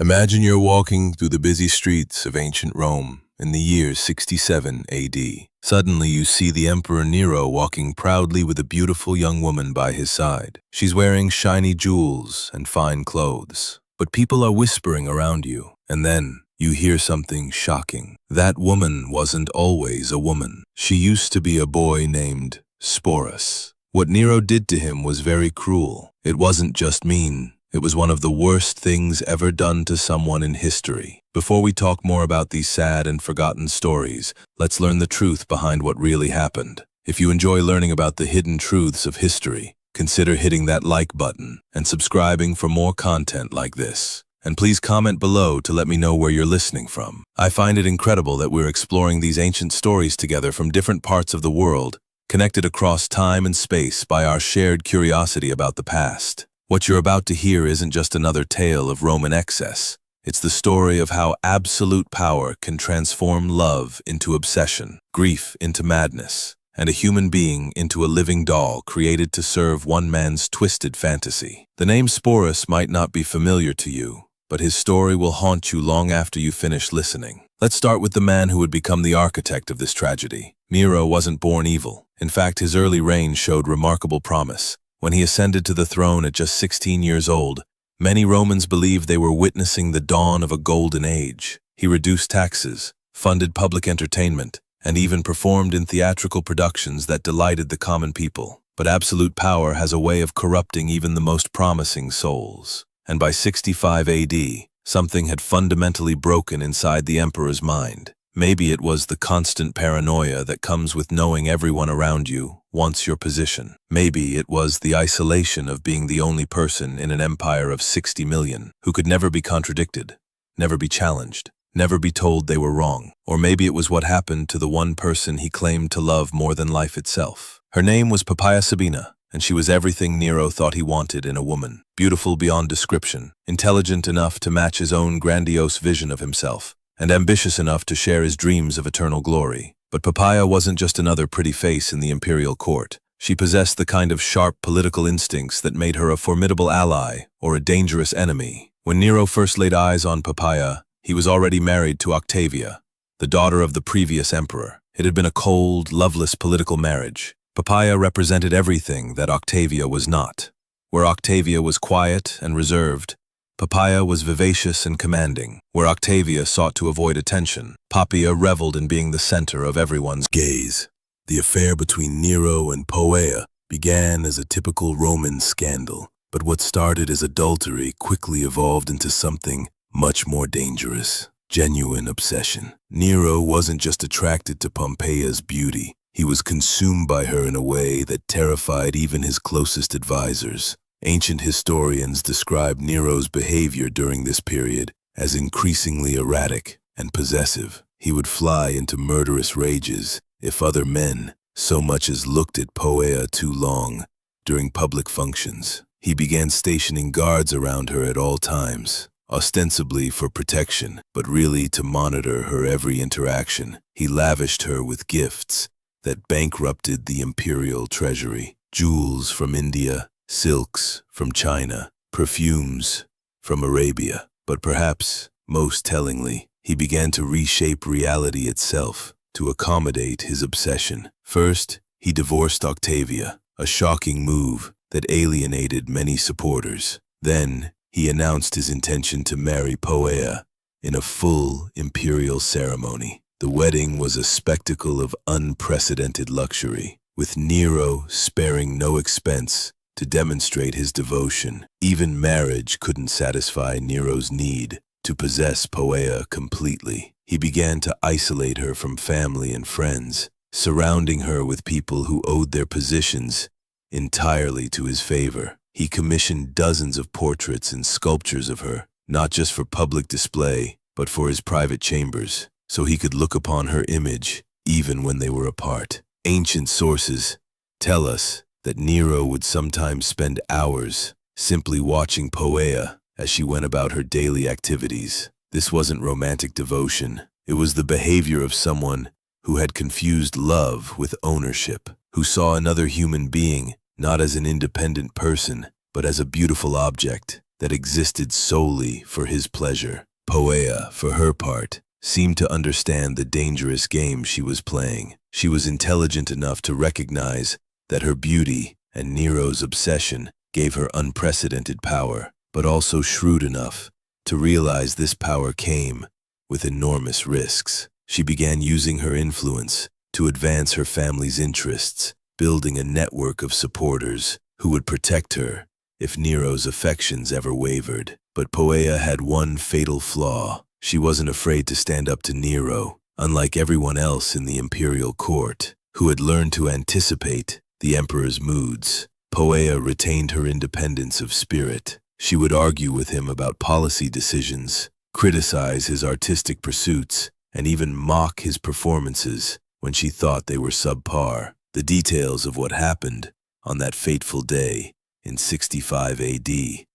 Imagine you're walking through the busy streets of ancient Rome in the year 67 AD. Suddenly you see the Emperor Nero walking proudly with a beautiful young woman by his side. She's wearing shiny jewels and fine clothes. But people are whispering around you, and then you hear something shocking. That woman wasn't always a woman. She used to be a boy named Sporus. What Nero did to him was very cruel. It wasn't just mean. It was one of the worst things ever done to someone in history. Before we talk more about these sad and forgotten stories, let's learn the truth behind what really happened. If you enjoy learning about the hidden truths of history, consider hitting that like button and subscribing for more content like this. And please comment below to let me know where you're listening from. I find it incredible that we're exploring these ancient stories together from different parts of the world, connected across time and space by our shared curiosity about the past. What you're about to hear isn't just another tale of Roman excess. It's the story of how absolute power can transform love into obsession, grief into madness, and a human being into a living doll created to serve one man's twisted fantasy. The name Sporus might not be familiar to you, but his story will haunt you long after you finish listening. Let's start with the man who would become the architect of this tragedy. Nero wasn't born evil. In fact, his early reign showed remarkable promise. When he ascended to the throne at just 16 years old, many Romans believed they were witnessing the dawn of a golden age. He reduced taxes, funded public entertainment, and even performed in theatrical productions that delighted the common people. But absolute power has a way of corrupting even the most promising souls. And by 65 AD, something had fundamentally broken inside the emperor's mind. Maybe it was the constant paranoia that comes with knowing everyone around you wants your position. Maybe it was the isolation of being the only person in an empire of 60 million who could never be contradicted, never be challenged, never be told they were wrong. Or maybe it was what happened to the one person he claimed to love more than life itself. Her name was Poppaea Sabina, and she was everything Nero thought he wanted in a woman. Beautiful beyond description, intelligent enough to match his own grandiose vision of himself, and ambitious enough to share his dreams of eternal glory. But Poppaea wasn't just another pretty face in the imperial court. She possessed the kind of sharp political instincts that made her a formidable ally or a dangerous enemy. When Nero first laid eyes on Poppaea, he was already married to Octavia, the daughter of the previous emperor. It had been a cold, loveless political marriage. Poppaea represented everything that Octavia was not. Where Octavia was quiet and reserved, Poppaea was vivacious and commanding. Where Octavia sought to avoid attention, Poppaea reveled in being the center of everyone's gaze. The affair between Nero and Poppaea began as a typical Roman scandal, but what started as adultery quickly evolved into something much more dangerous: genuine obsession. Nero wasn't just attracted to Pompeia's beauty, he was consumed by her in a way that terrified even his closest advisors. Ancient historians describe Nero's behavior during this period as increasingly erratic and possessive. He would fly into murderous rages if other men so much as looked at Poppaea too long during public functions. He began stationing guards around her at all times, ostensibly for protection, but really to monitor her every interaction. He lavished her with gifts that bankrupted the imperial treasury: jewels from India, silks from China, perfumes from Arabia. But perhaps, most tellingly, he began to reshape reality itself to accommodate his obsession. First, he divorced Octavia, a shocking move that alienated many supporters. Then, he announced his intention to marry Poppaea in a full imperial ceremony. The wedding was a spectacle of unprecedented luxury, with Nero sparing no expense to demonstrate his devotion. Even marriage couldn't satisfy Nero's need to possess Poppaea completely. He began to isolate her from family and friends, surrounding her with people who owed their positions entirely to his favor. He commissioned dozens of portraits and sculptures of her, not just for public display, but for his private chambers, so he could look upon her image even when they were apart. Ancient sources tell us that Nero would sometimes spend hours simply watching Poppaea as she went about her daily activities. This wasn't romantic devotion. It was the behavior of someone who had confused love with ownership, who saw another human being not as an independent person, but as a beautiful object that existed solely for his pleasure. Poppaea, for her part, seemed to understand the dangerous game she was playing. She was intelligent enough to recognize that her beauty and Nero's obsession gave her unprecedented power, but also shrewd enough to realize this power came with enormous risks. She began using her influence to advance her family's interests, building a network of supporters who would protect her if Nero's affections ever wavered. But Poppaea had one fatal flaw. She wasn't afraid to stand up to Nero, unlike everyone else in the imperial court, who had learned to anticipate the emperor's moods. Poppaea retained her independence of spirit. She would argue with him about policy decisions, criticize his artistic pursuits, and even mock his performances when she thought they were subpar. The details of what happened on that fateful day in 65 AD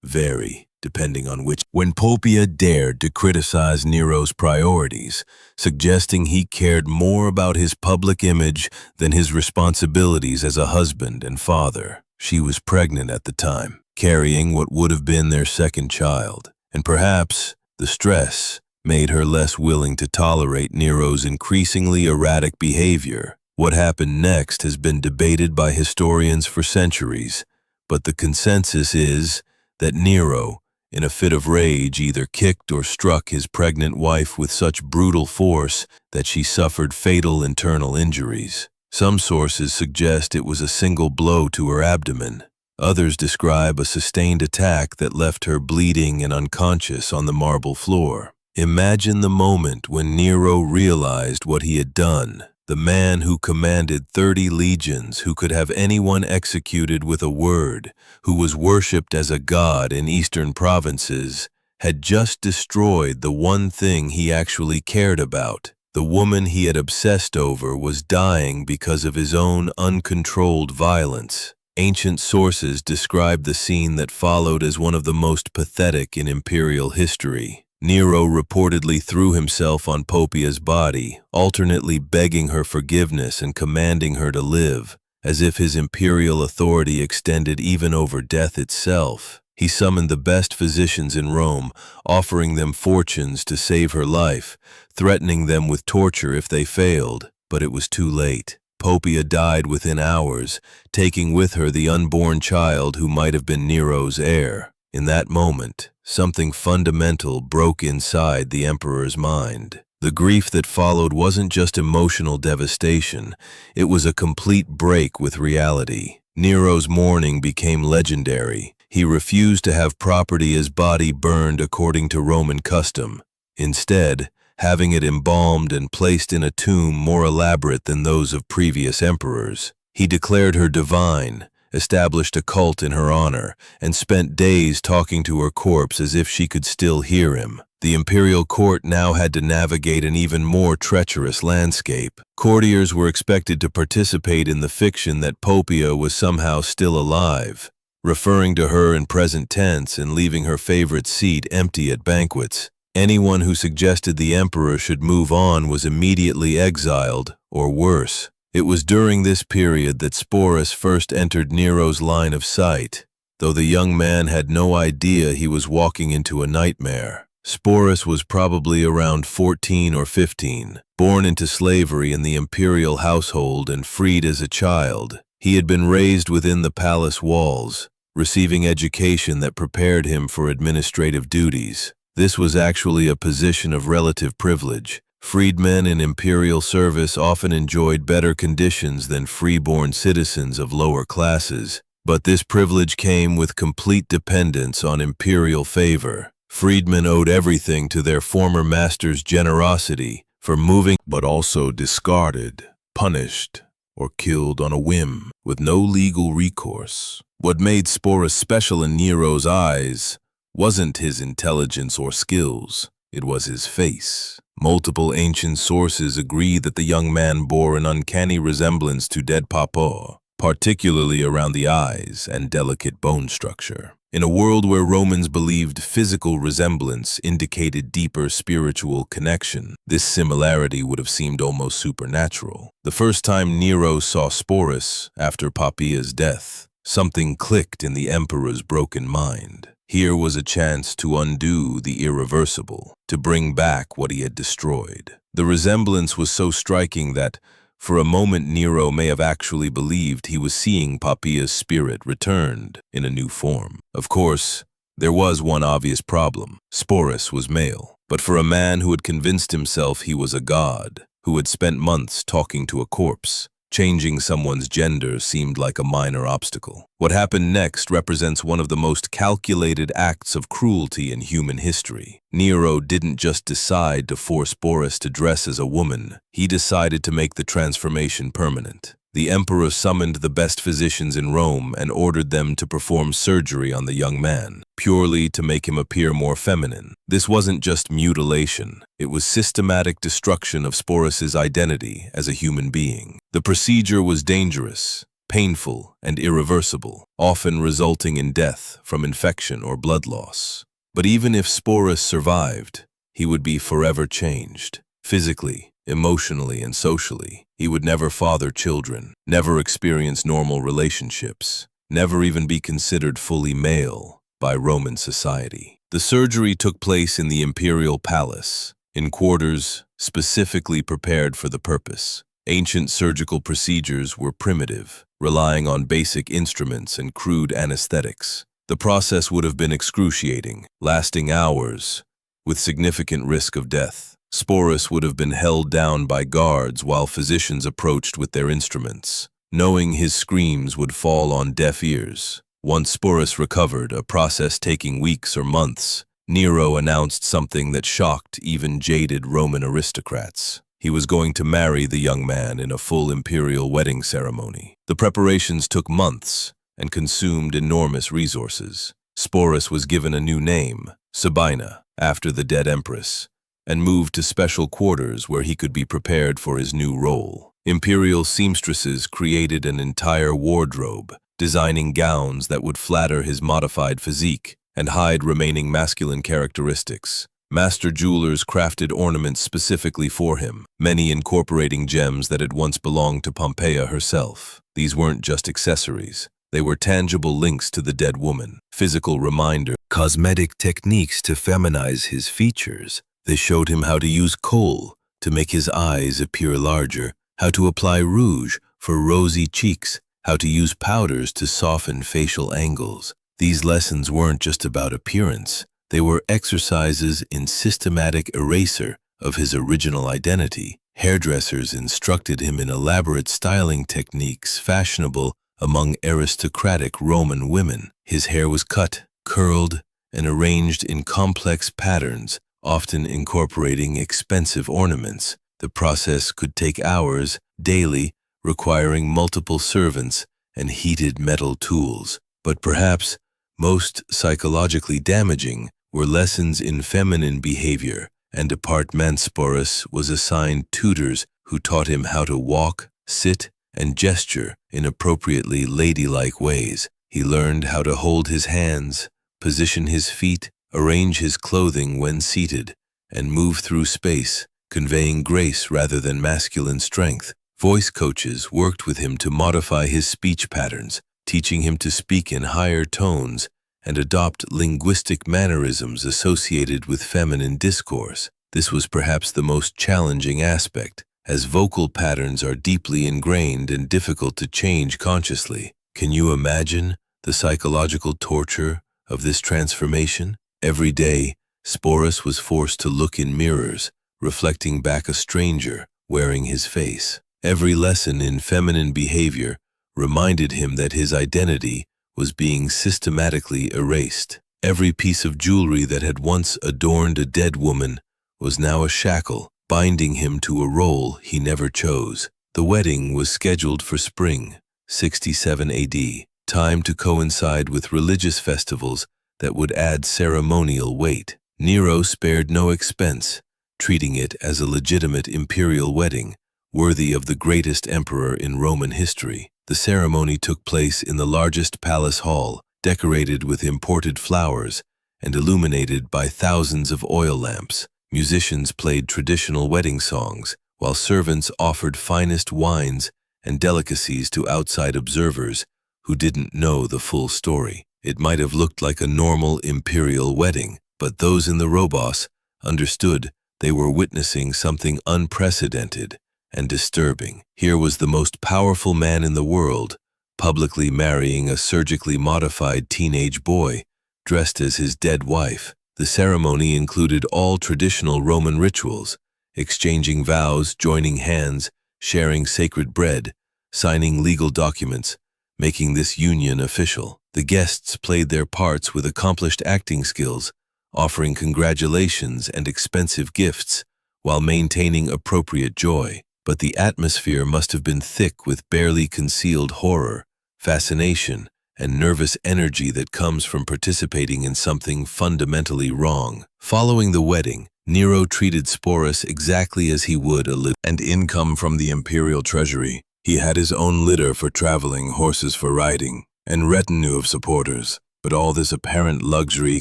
vary, depending on which. When Poppaea dared to criticize Nero's priorities, suggesting he cared more about his public image than his responsibilities as a husband and father. She was pregnant at the time, carrying what would have been their second child, and perhaps the stress made her less willing to tolerate Nero's increasingly erratic behavior. What happened next has been debated by historians for centuries, but the consensus is that Nero, in a fit of rage, either kicked or struck his pregnant wife with such brutal force that she suffered fatal internal injuries. Some sources suggest it was a single blow to her abdomen. Others describe a sustained attack that left her bleeding and unconscious on the marble floor. Imagine the moment when Nero realized what he had done. The man who commanded 30 legions, who could have anyone executed with a word, who was worshipped as a god in eastern provinces, had just destroyed the one thing he actually cared about. The woman he had obsessed over was dying because of his own uncontrolled violence. Ancient sources describe the scene that followed as one of the most pathetic in imperial history. Nero reportedly threw himself on Poppaea's body, alternately begging her forgiveness and commanding her to live, as if his imperial authority extended even over death itself. He summoned the best physicians in Rome, offering them fortunes to save her life, threatening them with torture if they failed, but it was too late. Poppaea died within hours, taking with her the unborn child who might have been Nero's heir. In that moment, something fundamental broke inside the emperor's mind. The grief that followed wasn't just emotional devastation, it was a complete break with reality. Nero's mourning became legendary. He refused to have his body burned according to Roman custom, instead having it embalmed and placed in a tomb more elaborate than those of previous emperors. He declared her divine, established a cult in her honor, and spent days talking to her corpse as if she could still hear him. The imperial court now had to navigate an even more treacherous landscape. Courtiers were expected to participate in the fiction that Poppaea was somehow still alive, referring to her in present tense and leaving her favorite seat empty at banquets. Anyone who suggested the emperor should move on was immediately exiled, or worse. It was during this period that Sporus first entered Nero's line of sight, though the young man had no idea he was walking into a nightmare. Sporus was probably around 14 or 15, born into slavery in the imperial household and freed as a child. He had been raised within the palace walls, receiving education that prepared him for administrative duties. This was actually a position of relative privilege. Freedmen in imperial service often enjoyed better conditions than freeborn citizens of lower classes, but this privilege came with complete dependence on imperial favor. Freedmen owed everything to their former master's generosity for moving, but also discarded, punished, or killed on a whim, with no legal recourse. What made Sporus special in Nero's eyes wasn't his intelligence or skills, it was his face. Multiple ancient sources agree that the young man bore an uncanny resemblance to dead Poppaea, particularly around the eyes and delicate bone structure. In a world where Romans believed physical resemblance indicated deeper spiritual connection, this similarity would have seemed almost supernatural. The first time Nero saw Sporus after Poppaea's death, something clicked in the emperor's broken mind. Here was a chance to undo the irreversible, to bring back what he had destroyed. The resemblance was so striking that, for a moment, Nero may have actually believed he was seeing Poppaea's spirit returned in a new form. Of course, there was one obvious problem. Sporus was male. But for a man who had convinced himself he was a god, who had spent months talking to a corpse, changing someone's gender seemed like a minor obstacle. What happened next represents one of the most calculated acts of cruelty in human history. Nero didn't just decide to force Sporus to dress as a woman, he decided to make the transformation permanent. The emperor summoned the best physicians in Rome and ordered them to perform surgery on the young man, purely to make him appear more feminine. This wasn't just mutilation, it was systematic destruction of Sporus's identity as a human being. The procedure was dangerous, painful, and irreversible, often resulting in death from infection or blood loss. But even if Sporus survived, he would be forever changed, physically, emotionally, and socially. He would never father children, never experience normal relationships, never even be considered fully male by Roman society. The surgery took place in the imperial palace, in quarters specifically prepared for the purpose. Ancient surgical procedures were primitive, relying on basic instruments and crude anesthetics. The process would have been excruciating, lasting hours, with significant risk of death. Sporus would have been held down by guards while physicians approached with their instruments, knowing his screams would fall on deaf ears. Once Sporus recovered, a process taking weeks or months, Nero announced something that shocked even jaded Roman aristocrats. He was going to marry the young man in a full imperial wedding ceremony. The preparations took months and consumed enormous resources. Sporus was given a new name, Sabina, after the dead empress, and moved to special quarters where he could be prepared for his new role. Imperial seamstresses created an entire wardrobe, designing gowns that would flatter his modified physique and hide remaining masculine characteristics. Master jewelers crafted ornaments specifically for him, many incorporating gems that had once belonged to Poppaea herself. These weren't just accessories. They were tangible links to the dead woman, physical reminders, cosmetic techniques to feminize his features. They showed him how to use kohl to make his eyes appear larger, how to apply rouge for rosy cheeks, how to use powders to soften facial angles. These lessons weren't just about appearance. They were exercises in systematic erasure of his original identity. Hairdressers instructed him in elaborate styling techniques fashionable among aristocratic Roman women. His hair was cut, curled, and arranged in complex patterns, often incorporating expensive ornaments. The process could take hours, daily, requiring multiple servants and heated metal tools. But perhaps most psychologically damaging were lessons in feminine behavior, and Sporus was assigned tutors who taught him how to walk, sit, and gesture in appropriately ladylike ways. He learned how to hold his hands, position his feet, arrange his clothing when seated, and move through space, conveying grace rather than masculine strength. Voice coaches worked with him to modify his speech patterns, teaching him to speak in higher tones and adopt linguistic mannerisms associated with feminine discourse. This was perhaps the most challenging aspect, as vocal patterns are deeply ingrained and difficult to change consciously. Can you imagine the psychological torture of this transformation? Every day, Sporus was forced to look in mirrors, reflecting back a stranger wearing his face. Every lesson in feminine behavior reminded him that his identity was being systematically erased. Every piece of jewelry that had once adorned a dead woman was now a shackle, binding him to a role he never chose. The wedding was scheduled for spring, 67 AD, time to coincide with religious festivals that would add ceremonial weight. Nero spared no expense, treating it as a legitimate imperial wedding, worthy of the greatest emperor in Roman history. The ceremony took place in the largest palace hall, decorated with imported flowers and illuminated by thousands of oil lamps. Musicians played traditional wedding songs, while servants offered finest wines and delicacies to outside observers who didn't know the full story. It might have looked like a normal imperial wedding, but those in the Robos understood they were witnessing something unprecedented and disturbing. Here was the most powerful man in the world, publicly marrying a surgically modified teenage boy, dressed as his dead wife. The ceremony included all traditional Roman rituals, exchanging vows, joining hands, sharing sacred bread, signing legal documents, making this union official. The guests played their parts with accomplished acting skills, offering congratulations and expensive gifts, while maintaining appropriate joy. But the atmosphere must have been thick with barely concealed horror, fascination, and nervous energy that comes from participating in something fundamentally wrong. Following the wedding, Nero treated Sporus exactly as he would a little and income from the imperial treasury. He had his own litter for traveling, horses for riding, and retinue of supporters. But all this apparent luxury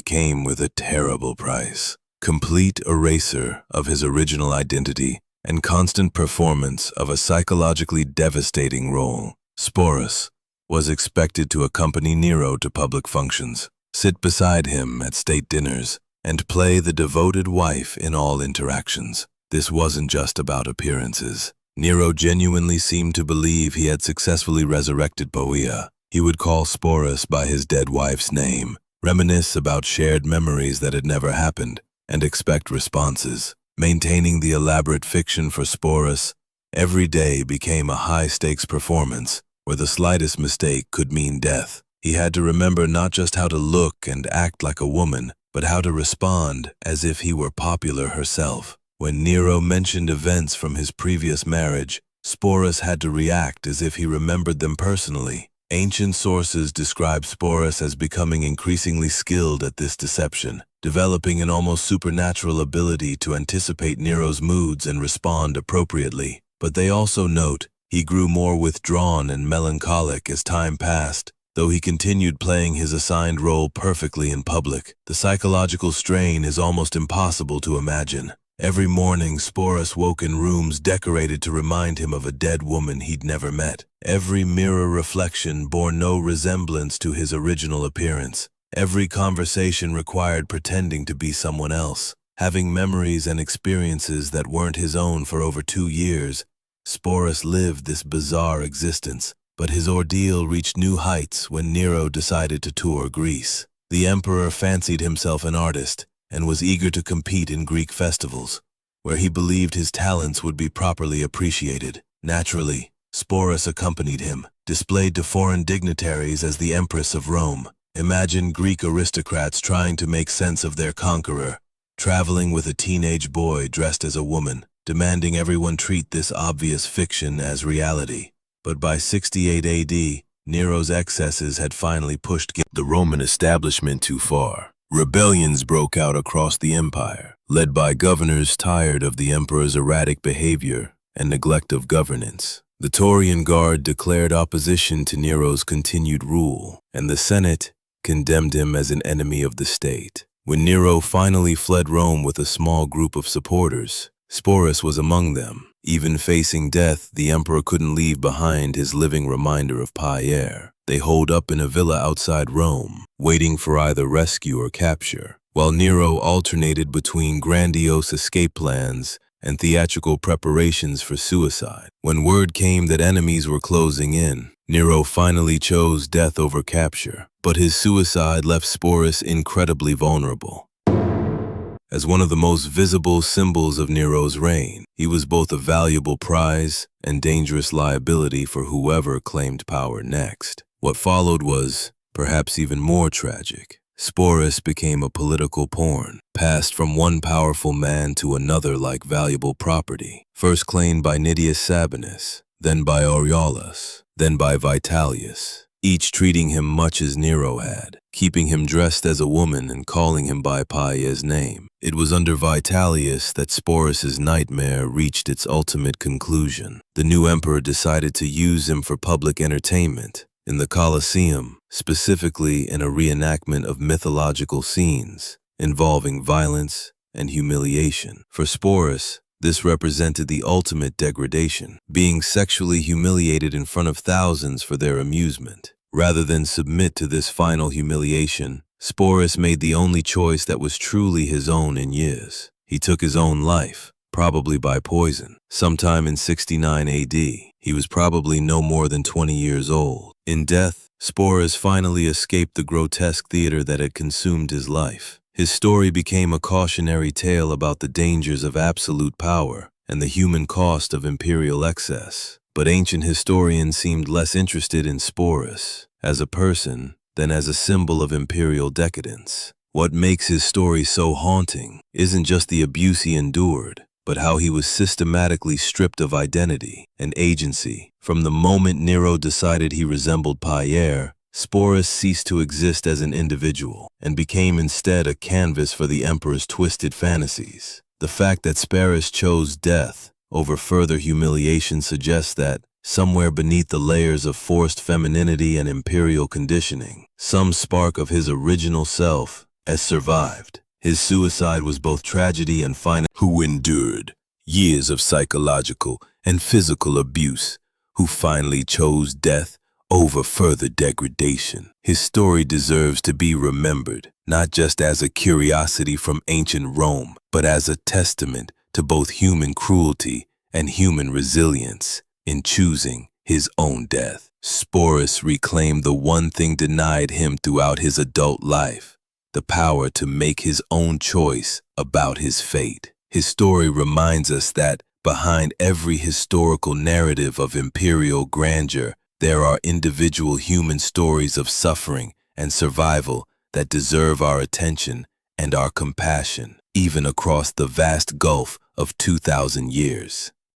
came with a terrible price. Complete erasure of his original identity and constant performance of a psychologically devastating role. Sporus was expected to accompany Nero to public functions, sit beside him at state dinners, and play the devoted wife in all interactions. This wasn't just about appearances. Nero genuinely seemed to believe he had successfully resurrected Poppaea. He would call Sporus by his dead wife's name, reminisce about shared memories that had never happened, and expect responses. Maintaining the elaborate fiction for Sporus, every day became a high-stakes performance where the slightest mistake could mean death. He had to remember not just how to look and act like a woman, but how to respond as if he were popular herself. When Nero mentioned events from his previous marriage, Sporus had to react as if he remembered them personally. Ancient sources describe Sporus as becoming increasingly skilled at this deception, developing an almost supernatural ability to anticipate Nero's moods and respond appropriately. But they also note he grew more withdrawn and melancholic as time passed, though he continued playing his assigned role perfectly in public. The psychological strain is almost impossible to imagine. Every morning, Sporus woke in rooms decorated to remind him of a dead woman he'd never met. Every mirror reflection bore no resemblance to his original appearance. Every conversation required pretending to be someone else. Having memories and experiences that weren't his own for over 2 years, Sporus lived this bizarre existence. But his ordeal reached new heights when Nero decided to tour Greece. The emperor fancied himself an artist and was eager to compete in Greek festivals, where he believed his talents would be properly appreciated. Naturally, Sporus accompanied him, displayed to foreign dignitaries as the Empress of Rome. Imagine Greek aristocrats trying to make sense of their conqueror, traveling with a teenage boy dressed as a woman, demanding everyone treat this obvious fiction as reality. But by 68 AD, Nero's excesses had finally pushed the Roman establishment too far. Rebellions broke out across the empire, led by governors tired of the emperor's erratic behavior and neglect of governance. The Taurian Guard declared opposition to Nero's continued rule, and the Senate condemned him as an enemy of the state. When Nero finally fled Rome with a small group of supporters, Sporus was among them. Even facing death, the emperor couldn't leave behind his living reminder of Poppaea. They holed up in a villa outside Rome, waiting for either rescue or capture, while Nero alternated between grandiose escape plans and theatrical preparations for suicide. When word came that enemies were closing in, Nero finally chose death over capture, but his suicide left Sporus incredibly vulnerable. As one of the most visible symbols of Nero's reign, he was both a valuable prize and dangerous liability for whoever claimed power next. What followed was, perhaps even more tragic. Sporus became a political pawn, passed from one powerful man to another like valuable property, first claimed by Poppaea Sabina, then by Aurelius, then by Vitellius, each treating him much as Nero had, keeping him dressed as a woman and calling him by Poppaea's name. It was under Vitellius that Sporus's nightmare reached its ultimate conclusion. The new emperor decided to use him for public entertainment, in the Colosseum, specifically in a reenactment of mythological scenes involving violence and humiliation. For Sporus, this represented the ultimate degradation, being sexually humiliated in front of thousands for their amusement. Rather than submit to this final humiliation, Sporus made the only choice that was truly his own in years. He took his own life, probably by poison. Sometime in 69 AD, he was probably no more than 20 years old. In death, Sporus finally escaped the grotesque theater that had consumed his life. His story became a cautionary tale about the dangers of absolute power and the human cost of imperial excess. But ancient historians seemed less interested in Sporus as a person than as a symbol of imperial decadence. What makes his story so haunting isn't just the abuse he endured, but how he was systematically stripped of identity and agency. From the moment Nero decided he resembled Poppaea, Sporus ceased to exist as an individual and became instead a canvas for the emperor's twisted fantasies. The fact that Sporus chose death over further humiliation suggests that, somewhere beneath the layers of forced femininity and imperial conditioning, some spark of his original self has survived. His suicide was both tragedy and who endured years of psychological and physical abuse, who finally chose death over further degradation. His story deserves to be remembered, not just as a curiosity from ancient Rome, but as a testament to both human cruelty and human resilience in choosing his own death. Sporus reclaimed the one thing denied him throughout his adult life: the power to make his own choice about his fate. His story reminds us that behind every historical narrative of imperial grandeur, there are individual human stories of suffering and survival that deserve our attention and our compassion, even across the vast gulf of 2,000 years.